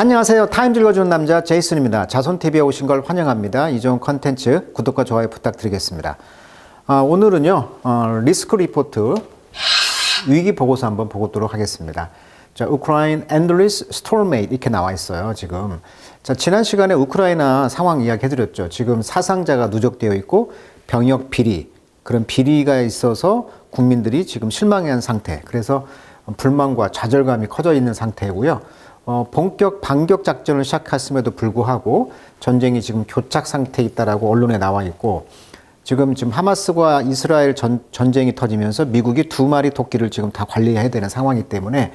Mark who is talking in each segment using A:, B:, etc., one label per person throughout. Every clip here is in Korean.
A: 안녕하세요. 타임즈 읽어주는 남자 제이슨입니다. 자손TV에 오신 걸 환영합니다. 이 좋은 컨텐츠 구독과 좋아요 부탁드리겠습니다. 오늘은요, 리스크 리포트 위기 보고서 한번 보도록 하겠습니다. 자, 우크라이나 endless stalemate 이렇게 나와 있어요, 지금. 자, 지난 시간에 우크라이나 상황 이야기 해드렸죠. 지금 사상자가 누적되어 있고 병역 비리, 그런 비리가 있어서 국민들이 지금 실망한 상태. 그래서 불만과 좌절감이 커져 있는 상태고요. 본격 반격 작전을 시작했음에도 불구하고 전쟁이 지금 교착 상태에 있다라고 언론에 나와 있고, 지금 하마스와 이스라엘 전쟁이 터지면서 미국이 두 마리 토끼를 지금 다 관리해야 되는 상황이기 때문에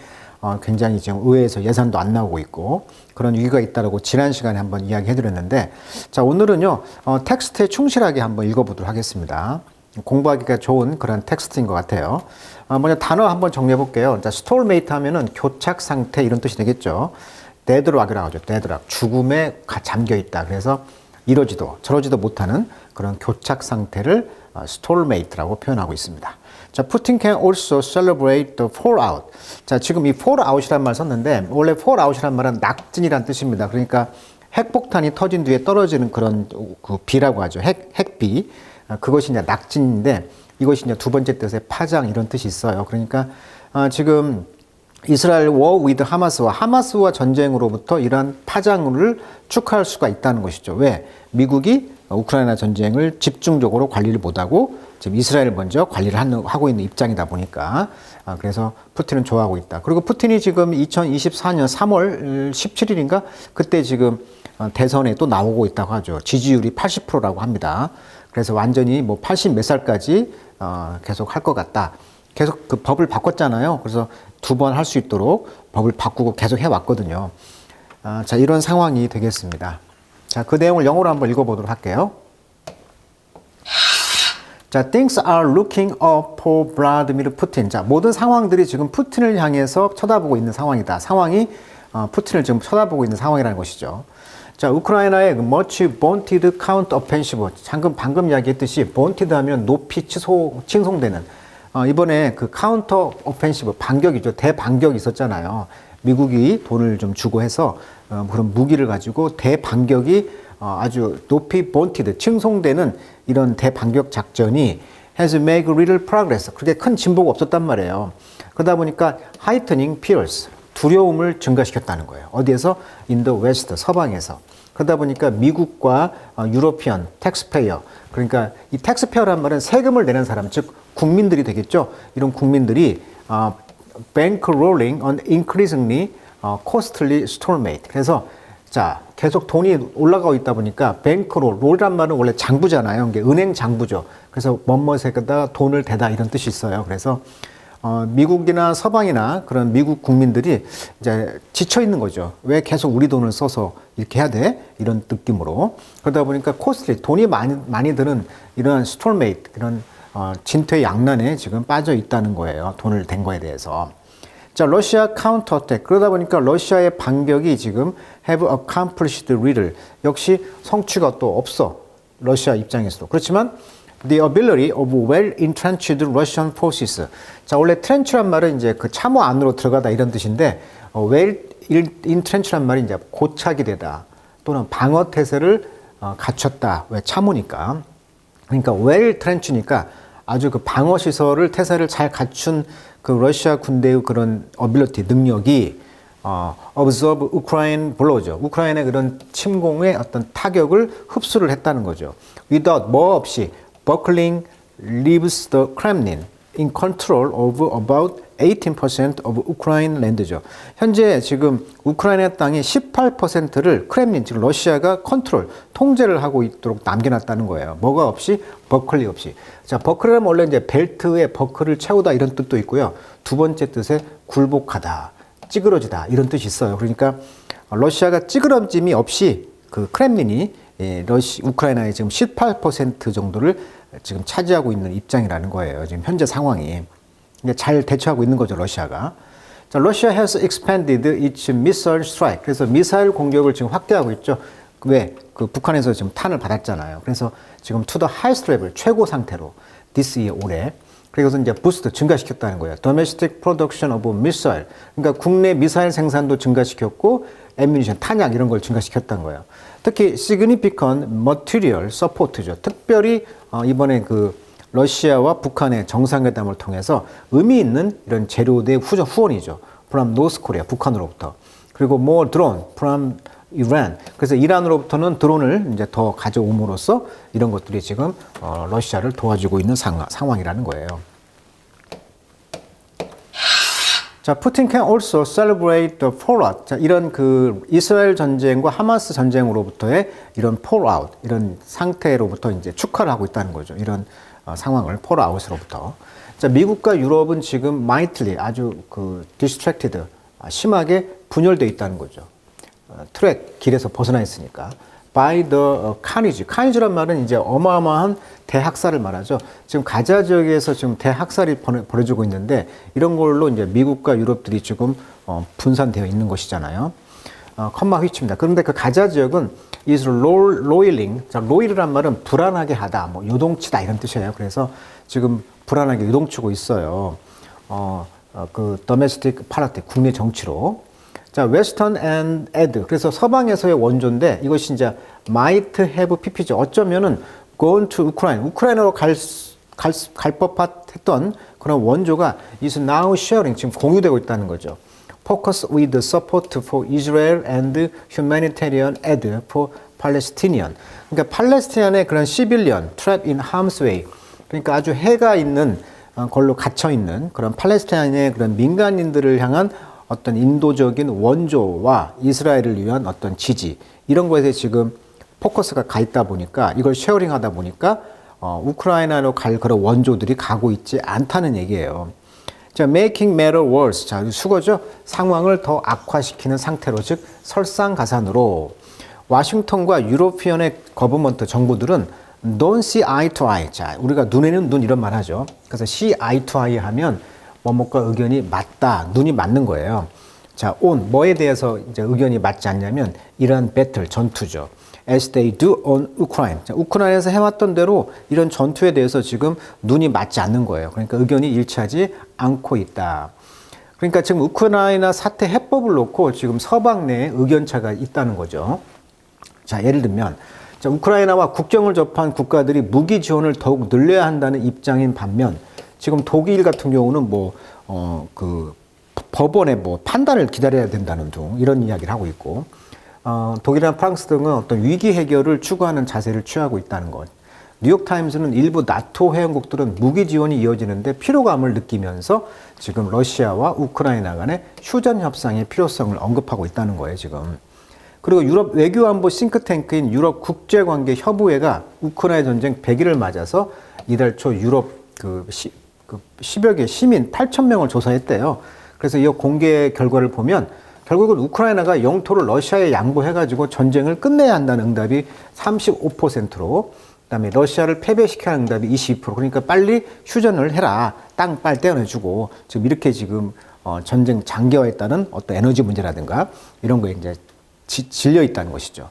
A: 굉장히 지금 의회에서 예산도 안 나오고 있고 그런 위기가 있다라고 지난 시간에 한번 이야기해 드렸는데, 자, 오늘은요, 텍스트에 충실하게 한번 읽어보도록 하겠습니다. 공부하기가 좋은 그런 텍스트인 것 같아요. 먼저 단어 한번 정리해 볼게요. 자, 스톨메이트 하면은 교착 상태 이런 뜻이 되겠죠. 데드락이라고 하죠. 데드락. 죽음에 잠겨 있다. 그래서 이러지도 저러지도 못하는 그런 교착 상태를 스톨메이트라고 표현하고 있습니다. 자, Putin can also celebrate the fallout. 자, 지금 이 fallout이란 말 썼는데, 원래 fallout이란 말은 낙진이란 뜻입니다. 그러니까 핵폭탄이 터진 뒤에 떨어지는 그런 그 비라고 하죠. 핵비. 그것이 이제 낙진인데, 이것이 이제 두 번째 뜻의 파장 이런 뜻이 있어요. 그러니까 지금 이스라엘 war with 하마스와 전쟁으로부터 이러한 파장을 축하할 수가 있다는 것이죠. 왜? 미국이 우크라이나 전쟁을 집중적으로 관리를 못하고 지금 이스라엘 먼저 관리를 하고 있는 입장이다 보니까, 그래서 푸틴은 좋아하고 있다. 그리고 푸틴이 지금 2024년 3월 17일인가 그때 지금 대선에 또 나오고 있다고 하죠. 지지율이 80%라고 합니다. 그래서 완전히 뭐 80 몇 살까지 계속 할 것 같다. 계속 그 법을 바꿨잖아요. 그래서 두 번 할 수 있도록 법을 바꾸고 계속 해왔거든요. 자, 이런 상황이 되겠습니다. 자, 그 내용을 영어로 한번 읽어보도록 할게요. 자, things are looking up for Vladimir Putin. 자, 모든 상황들이 지금 푸틴을 향해서 쳐다보고 있는 상황이다. 상황이 푸틴을 지금 쳐다보고 있는 상황이라는 것이죠. 자, 우크라이나의 much vaunted counter offensive. 방금 이야기했듯이 vaunted 하면 높이 칭송되는. 이번에 그 카운터 오펜시브 반격이죠. 대반격이 있었잖아요. 미국이 돈을 좀 주고 해서 그런 무기를 가지고 대반격이 아주 높이 본티드 칭송되는 이런 대반격 작전이 has made little progress. 그렇게 큰 진보가 없었단 말이에요. 그러다 보니까 heightening fears, 두려움을 증가시켰다는 거예요. 어디에서? in the west, 서방에서. 그러다 보니까 미국과 유로피언, 텍스페이어, 그러니까 이 텍스페이어란 말은 세금을 내는 사람, 즉 국민들이 되겠죠. 이런 국민들이 bankrolling on increasingly costly stalemate. 그래서 자, 계속 돈이 올라가고 있다 보니까 롤이란 말은 원래 장부잖아요. 이게 은행 장부죠. 그래서 멋멋에다가 돈을 대다 이런 뜻이 있어요. 그래서 미국이나 서방이나 그런 미국 국민들이 이제 지쳐 있는 거죠. 왜 계속 우리 돈을 써서 이렇게 해야 돼? 이런 느낌으로. 그러다 보니까 코스트리, 돈이 많이 드는 이런 스톨메이트, 이런 진퇴양난에 지금 빠져 있다는 거예요. 돈을 댄 거에 대해서. 자, 러시아 카운터 어택. 그러다 보니까 러시아의 반격이 지금 have accomplished little. 역시 성취가 또 없어. 러시아 입장에서도. 그렇지만 the ability of well-entrenched Russian forces. 자, 원래 trench란 말은 이제 그 참호 안으로 들어가다 이런 뜻인데, well-entrench란 말이 이제 고착이 되다 또는 방어 태세를 갖췄다. 왜? 참호니까. 그러니까 well-trench니까 아주 그 방어 시설을 태세를 잘 갖춘 그 러시아 군대의 그런 ability 능력이 observe Ukraine blow죠. 우크라이나의 그런 침공의 어떤 타격을 흡수를 했다는 거죠. without 뭐 없이 buckling leaves the Kremlin in control of about 18% of Ukraine land죠. 현재 지금 우크라이나 땅의 18%를 크렘린, 즉 러시아가 통제를 하고 있도록 남겨놨다는 거예요. 뭐가 없이? 버클리 없이. 자, 버클이라면 원래 이제 벨트에 버클을 채우다 이런 뜻도 있고요. 두 번째 뜻에 굴복하다, 찌그러지다 이런 뜻이 있어요. 그러니까 러시아가 찌그러짐이 없이 그 크렘린이 우크라이나의 지금 18% 정도를 지금 차지하고 있는 입장이라는 거예요. 지금 현재 상황이. 잘 대처하고 있는 거죠, 러시아가. 자, Russia has expanded its missile strike. 그래서 미사일 공격을 지금 확대하고 있죠. 왜? 그 북한에서 지금 탄을 받았잖아요. 그래서 지금 to the highest level, 최고 상태로 this year 올해. 그래서 이제 부스트 증가시켰다는 거예요. Domestic production of missile. 그러니까 국내 미사일 생산도 증가시켰고 ammunition, 탄약 이런 걸 증가시켰다는 거예요. 특히 significant material support죠. 특별히 이번에 그 러시아와 북한의 정상회담을 통해서 의미 있는 이런 재료대 후원이죠. From North Korea, 북한으로부터. 그리고 more drone from Iran. 그래서 이란으로부터는 드론을 이제 더 가져옴으로써 이런 것들이 지금 러시아를 도와주고 있는 상황이라는 거예요. 자, Putin can also celebrate the fallout. 자, 이런 그 이스라엘 전쟁과 하마스 전쟁으로부터의 이런 fallout, 이런 상태로부터 이제 축하를 하고 있다는 거죠. 이런 상황을 fallout으로부터. 자, 미국과 유럽은 지금 mightily 아주 그 distracted, 심하게 분열되어 있다는 거죠. 트랙, 길에서 벗어나 있으니까. by the carnage. carnage란 말은 이제 어마어마한 대학살을 말하죠. 지금 가자 지역에서 지금 대학살이 벌어지고 있는데 이런 걸로 이제 미국과 유럽들이 지금 분산되어 있는 것이잖아요. 컴마 휘치입니다. 그런데 그 가자 지역은 is roiling. 자, roil이란 말은 불안하게 하다, 뭐 요동치다 이런 뜻이에요. 그래서 지금 불안하게 요동치고 있어요. 그 domestic politics, 국내 정치로. 자, Western and Aid. 그래서 서방에서의 원조인데 이것이 이제 might have pp죠. 어쩌면은 gone to Ukraine. 우크라이나로 갈 법했던 그런 원조가 is now sharing. 지금 공유되고 있다는 거죠. Focus with support for Israel and humanitarian aid for Palestinian. 그러니까 팔레스티나의 그런 시빌리언, trap in harm's way. 그러니까 아주 해가 있는 걸로 갇혀 있는 그런 팔레스타인의 그런 민간인들을 향한 어떤 인도적인 원조와 이스라엘을 위한 어떤 지지 이런 것에 지금 포커스가 가 있다 보니까 이걸 쉐어링하다 보니까 우크라이나로 갈 그런 원조들이 가고 있지 않다는 얘기예요. 자, making matter worse. 자, 수거죠. 상황을 더 악화시키는 상태로, 즉 설상가산으로 워싱턴과 유로피언의 거버먼트 정부들은 don't see eye to eye. 자, 우리가 눈에는 눈 이런 말 하죠. 그래서 see eye to eye 하면 뭐뭐과 의견이 맞다, 눈이 맞는 거예요. 자, on 뭐에 대해서 이제 의견이 맞지 않냐면 이런 배틀 전투죠. As they do on Ukraine. 자, 우크라이나에서 해왔던 대로 이런 전투에 대해서 지금 눈이 맞지 않는 거예요. 그러니까 의견이 일치하지 않고 있다. 그러니까 지금 우크라이나 사태 해법을 놓고 지금 서방 내에 의견차가 있다는 거죠. 자, 예를 들면 자, 우크라이나와 국경을 접한 국가들이 무기 지원을 더욱 늘려야 한다는 입장인 반면 지금 독일 같은 경우는 그 법원의 판단을 기다려야 된다는 등 이런 이야기를 하고 있고, 독일이나 프랑스 등은 어떤 위기 해결을 추구하는 자세를 취하고 있다는 것. 뉴욕타임스는 일부 나토 회원국들은 무기 지원이 이어지는데 피로감을 느끼면서 지금 러시아와 우크라이나 간의 휴전 협상의 필요성을 언급하고 있다는 거예요, 지금. 그리고 유럽 외교안보 싱크탱크인 유럽 국제관계 협의회가 우크라이나 전쟁 100일을 맞아서 이달 초 유럽 10여 개 시민 8,000명을 조사했대요. 그래서 이 공개 결과를 보면 결국은 우크라이나가 영토를 러시아에 양보해가지고 전쟁을 끝내야 한다는 응답이 35%로, 그다음에 러시아를 패배시켜야 하는 응답이 22%. 그러니까 빨리 휴전을 해라. 땅 빨리 떼어내주고 지금 이렇게 지금 전쟁 장기화했다는 어떤 에너지 문제라든가 이런 거에 이제 질려 있다는 것이죠.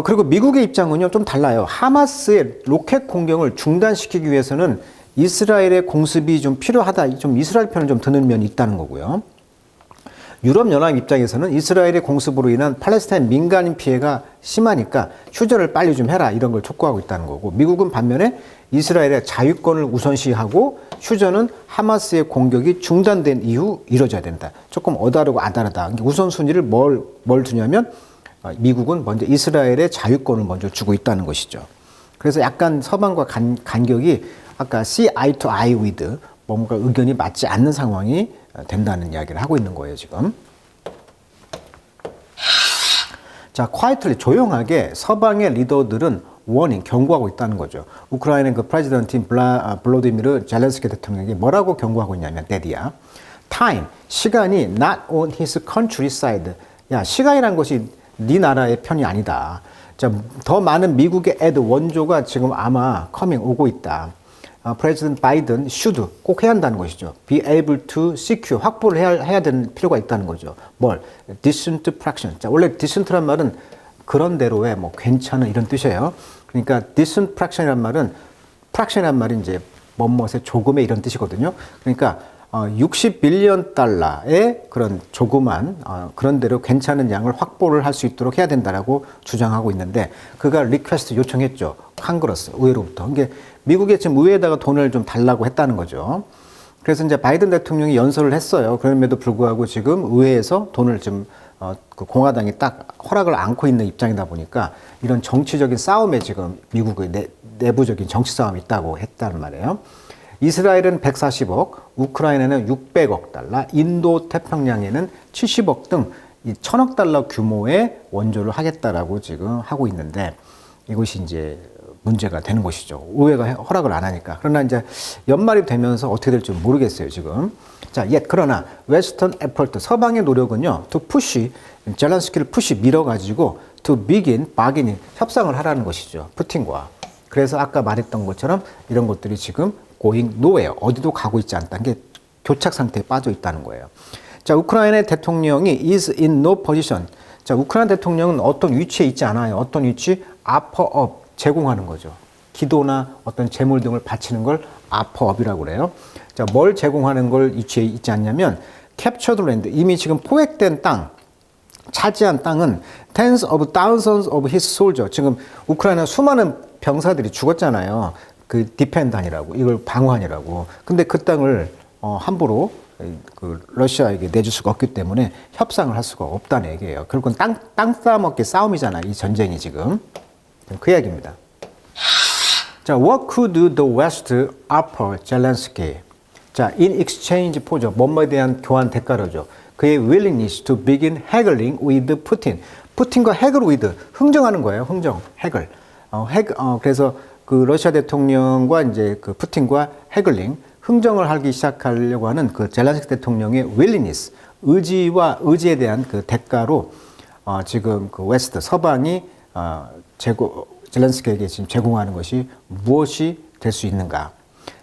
A: 그리고 미국의 입장은요 좀 달라요. 하마스의 로켓 공격을 중단시키기 위해서는 이스라엘의 공습이 좀 필요하다. 좀 이스라엘 편을 좀 드는 면이 있다는 거고요. 유럽연합 입장에서는 이스라엘의 공습으로 인한 팔레스타인 민간인 피해가 심하니까 휴전을 빨리 좀 해라. 이런 걸 촉구하고 있다는 거고, 미국은 반면에 이스라엘의 자유권을 우선시하고 휴전은 하마스의 공격이 중단된 이후 이루어져야 된다. 조금 어다르고 아다르다. 우선순위를 뭘 두냐면 미국은 먼저 이스라엘의 자유권을 먼저 주고 있다는 것이죠. 그래서 약간 서방과 간격이 아까 see eye to eye with 뭔가 의견이 맞지 않는 상황이 된다는 이야기를 하고 있는 거예요, 지금. 자, quietly 조용하게 서방의 리더들은 warning, 경고하고 있다는 거죠. 우크라이나의 그 프레지던트인 블로디미르 젤렌스키 대통령이 뭐라고 경고하고 있냐면, 데디야. time, 시간이 not on his country side. 야, 시간이란 것이 네 나라의 편이 아니다. 자, 더 많은 미국의 aid 원조가 지금 아마 오고 있다. 프레지던트 바이든 should 꼭 해야 한다는 것이죠. be able to secure 확보를 해야 되는 필요가 있다는 거죠. 뭘? decent fraction. 자, 원래 decent란 말은 그런 대로의 괜찮은 이런 뜻이에요. 그러니까 decent fraction이란 말은 fraction이란 말이 이제 뭐뭇의 조금의 이런 뜻이거든요. 그러니까 60빌리언 달러의 그런 조그만 그런 대로 괜찮은 양을 확보를 할 수 있도록 해야 된다라고 주장하고 있는데 그가 리퀘스트 요청했죠. 컨그레스 의회로부터. 이게 미국에 지금 의회에다가 돈을 좀 달라고 했다는 거죠. 그래서 이제 바이든 대통령이 연설을 했어요. 그럼에도 불구하고 지금 의회에서 돈을 좀 그 공화당이 딱 허락을 안고 있는 입장이다 보니까 이런 정치적인 싸움에 지금 미국의 내부적인 정치 싸움이 있다고 했다는 말이에요. 이스라엘은 140억, 우크라이나는 600억 달러, 인도 태평양에는 70억 등 1000억 달러 규모의 원조를 하겠다라고 지금 하고 있는데 이것이 이제 문제가 되는 것이죠. 의회가 허락을 안 하니까. 그러나 이제 연말이 되면서 어떻게 될지 모르겠어요, 지금. 자, 그러나 웨스턴 에퍼트 서방의 노력은요. to push 젤렌스키를 밀어가지고 to begin bargaining 협상을 하라는 것이죠. 푸틴과. 그래서 아까 말했던 것처럼 이런 것들이 지금 going nowhere 어디도 가고 있지 않다는 게 교착 상태에 빠져 있다는 거예요. 자, 우크라이나 대통령이 is in no position. 자, 우크라이나 대통령은 어떤 위치에 있지 않아요. 어떤 위치? offer up 제공하는 거죠. 기도나 어떤 재물 등을 바치는 걸 offer up이라고 그래요. 자, 뭘 제공하는 걸 위치에 있지 않냐면 captured land 이미 지금 포획된 땅 차지한 땅은 tens of thousands of his soldiers 지금 우크라이나 수많은 병사들이 죽었잖아요. 그 디펜드하니라고 이걸 방어하니라고. 근데 그 땅을 함부로 그 러시아에게 내줄 수가 없기 때문에 협상을 할 수가 없다는 얘기예요. 결국은 땅 싸먹기 싸움이잖아. 이 전쟁이 지금. 그 이야기입니다. 자, what could the West offer Zelensky? 자, in exchange for죠. 뭐뭐에 대한 교환 대가로죠. 그의 willingness to begin haggling with Putin. 푸틴과 해글 with 흥정하는 거예요. 흥정, 해글. 그래서 그 러시아 대통령과 이제 그 푸틴과 해글링 흥정을 하기 시작하려고 하는 그 젤렌스키 대통령의 willingness, 의지에 대한 그 대가로 지금 그 웨스트 서방이 젤렌스키에게 지금 제공하는 것이 무엇이 될 수 있는가?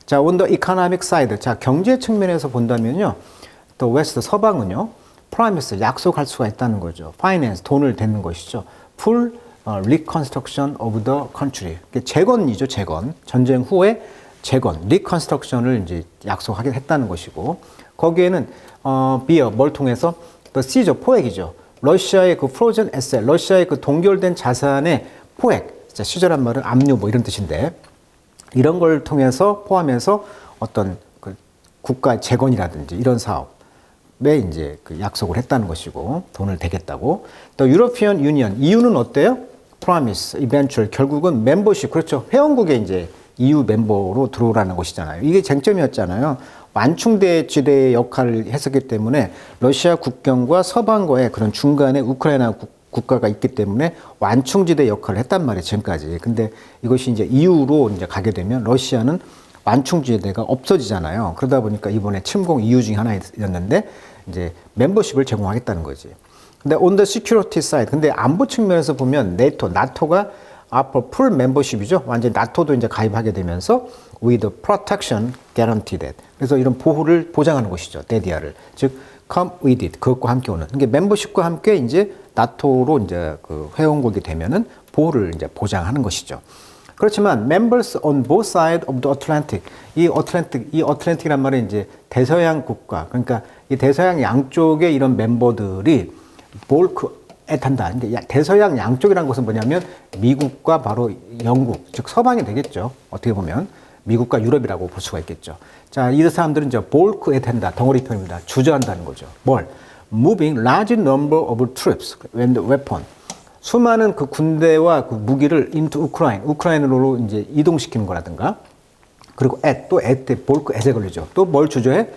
A: 자, on the economic side, 자 경제 측면에서 본다면요, 또 웨스트 서방은요, promise 약속할 수가 있다는 거죠. finance 돈을 대는 것이죠. full reconstruction of the country. 재건이죠, 재건. 전쟁 후에 재건, reconstruction을 이제 약속하게 했다는 것이고, 거기에는 뭘 통해서 the siege 포획이죠. 러시아의 그 frozen asset, 러시아의 그 동결된 자산의 포획. 자, 시절한 말은 압류 뭐 이런 뜻인데, 이런 걸 통해서 포함해서 어떤 그 국가 재건이라든지 이런 사업에 이제 그 약속을 했다는 것이고, 돈을 대겠다고. 또 유로피언 유니언, EU는 어때요? promise, eventual, 결국은 멤버십, 그렇죠. 회원국에 이제 EU 멤버로 들어오라는 것이잖아요. 이게 쟁점이었잖아요. 완충지대의 역할을 했었기 때문에 러시아 국경과 서방과의 그런 중간에 우크라이나 국가가 있기 때문에 완충지대 역할을 했단 말이에요, 지금까지. 근데 이것이 이제 EU로 이제 가게 되면 러시아는 완충지대가 없어지잖아요. 그러다 보니까 이번에 침공 이유 중에 하나였는데 이제 멤버십을 제공하겠다는 거지. 근데 on the security side, 근데 안보 측면에서 보면 나토가 앞으로 풀 멤버십이죠. 완전히 나토도 이제 가입하게 되면서 with protection guaranteed. 그래서 이런 보호를 보장하는 것이죠. 데디아를. 즉 come with it. 그것과 함께 오는. 그러니까 멤버십과 함께 이제 나토로 이제 그 회원국이 되면은 보호를 이제 보장하는 것이죠. 그렇지만 members on both sides of the Atlantic. 이 어틀랜틱이란 말은 이제 대서양 국가. 그러니까 이 대서양 양쪽의 이런 멤버들이 애탄다. 대서양 양쪽이라는 것은 뭐냐면 미국과 바로 영국, 즉 서방이 되겠죠. 어떻게 보면 미국과 유럽이라고 볼 수가 있겠죠. 자, 이 사람들은 이제 볼크 애탄다, 덩어리편입니다. 주저한다는 거죠. 뭘? Moving large number of troops and weapon. 수많은 그 군대와 그 무기를 into 우크라이나로 이제 이동시키는 거라든가. 그리고 볼크 앳에 걸리죠. 또 뭘 주저해?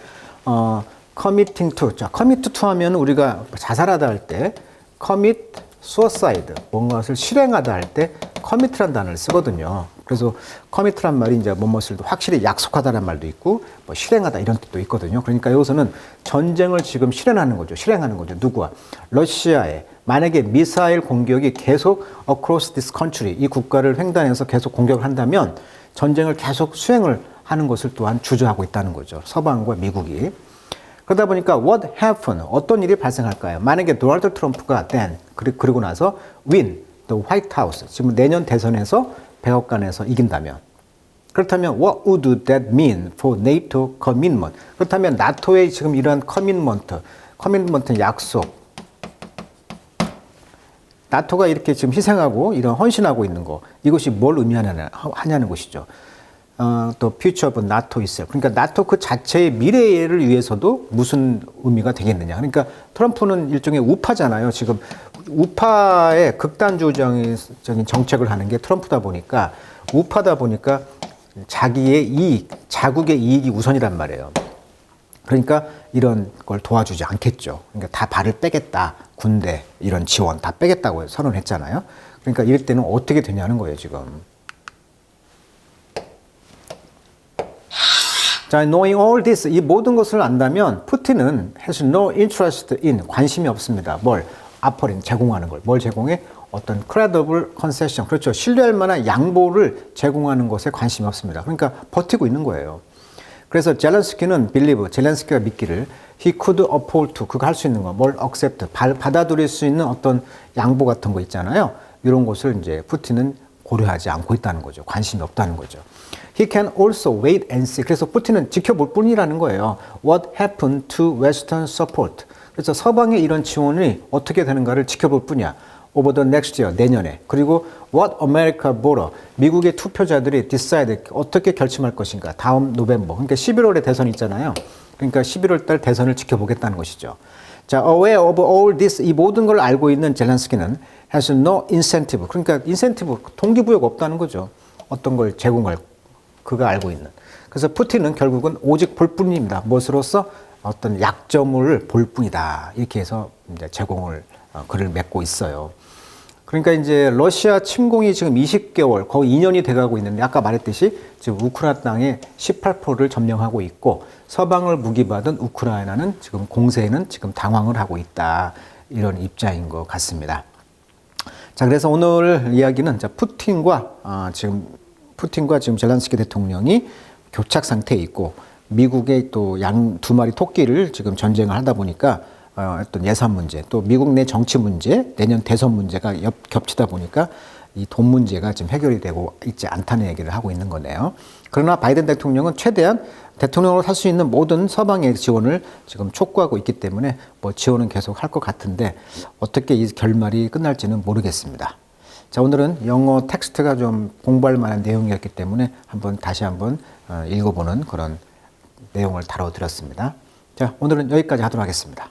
A: committing to. 자, commit to 하면 우리가 자살하다 할 때 commit suicide, 뭔가를 실행하다 할 때 commit란 단어를 쓰거든요. 그래서 commit란 말이 이제 무엇을 확실히 약속하다는 말도 있고 뭐 실행하다 이런 뜻도 있거든요. 그러니까 여기서는 전쟁을 지금 실행하는 거죠. 누구와? 러시아에 만약에 미사일 공격이 계속 across this country, 이 국가를 횡단해서 계속 공격을 한다면 전쟁을 계속 수행을 하는 것을 또한 주저하고 있다는 거죠. 서방과 미국이. 그러다 보니까 what happen, 어떤 일이 발생할까요? 만약에 도널드 트럼프가 그리고 나서 win the White House, 지금 내년 대선에서 백악관에서 이긴다면, 그렇다면 what would that mean for NATO commitment? 그렇다면 나토의 지금 이러한 커밋먼트 약속, 나토가 이렇게 지금 희생하고 이런 헌신하고 있는 거, 이것이 뭘 의미하냐는 것이죠. 또 future of NATO itself. 그러니까 나토 그 자체의 미래를 위해서도 무슨 의미가 되겠느냐. 그러니까 트럼프는 일종의 우파잖아요. 지금 우파의 극단주의적인 정책을 하는 게 트럼프다 보니까, 우파다 보니까 자기의 이익, 자국의 이익이 우선이란 말이에요. 그러니까 이런 걸 도와주지 않겠죠. 그러니까 다 발을 빼겠다. 군대 이런 지원 다 빼겠다고 선언했잖아요. 그러니까 이럴 때는 어떻게 되냐는 거예요, 지금. 자, knowing all this, 이 모든 것을 안다면 푸틴은 has no interest in, 관심이 없습니다. 뭘? offering, 제공하는 걸. 뭘 제공해? 어떤 credible concession, 그렇죠. 신뢰할 만한 양보를 제공하는 것에 관심이 없습니다. 그러니까 버티고 있는 거예요. 그래서 젤렌스키는 believe, 젤렌스키가 믿기를 he could afford to, 그거 할 수 있는 거, 뭘 accept, 받아들일 수 있는 어떤 양보 같은 거 있잖아요. 이런 것을 이제 푸틴은 고려하지 않고 있다는 거죠. 관심이 없다는 거죠. He can also wait and see. 그래서 푸틴은 지켜볼 뿐이라는 거예요. What happened to Western support? 그래서 서방의 이런 지원이 어떻게 되는가를 지켜볼 뿐이야. Over the next year, 내년에. 그리고 what America voter, 미국의 투표자들이 decide, 어떻게 결심할 것인가. 다음 노벰버. 그러니까 11월에 대선이 있잖아요. 그러니까 11월 달 대선을 지켜보겠다는 것이죠. 자, aware of all this, 이 모든 걸 알고 있는 젤렌스키는 has no incentive. 그러니까 인센티브, 동기부여가 없다는 거죠. 어떤 걸 제공할, 그가 알고 있는. 그래서 푸틴은 결국은 오직 볼 뿐입니다. 무엇으로서? 어떤 약점을 볼 뿐이다. 이렇게 해서 이제 제공을, 글을 맺고 있어요. 그러니까 이제 러시아 침공이 지금 20개월, 거의 2년이 돼가고 있는데, 아까 말했듯이 지금 우크라이나 땅에 18%를 점령하고 있고, 서방을 무기받은 우크라이나는 지금 공세에는 지금 당황을 하고 있다. 이런 입장인 것 같습니다. 자, 그래서 오늘 이야기는 푸틴과 지금 젤렌스키 대통령이 교착 상태에 있고, 미국의 또 두 마리 토끼를 지금 전쟁을 하다 보니까 어떤 예산 문제, 또 미국 내 정치 문제, 내년 대선 문제가 겹치다 보니까 이 돈 문제가 지금 해결이 되고 있지 않다는 얘기를 하고 있는 거네요. 그러나 바이든 대통령은 최대한 대통령으로 살 수 있는 모든 서방의 지원을 지금 촉구하고 있기 때문에 뭐 지원은 계속 할 것 같은데 어떻게 이 결말이 끝날지는 모르겠습니다. 자, 오늘은 영어 텍스트가 좀 공부할 만한 내용이었기 때문에 다시 한번 읽어보는 그런 내용을 다뤄드렸습니다. 자, 오늘은 여기까지 하도록 하겠습니다.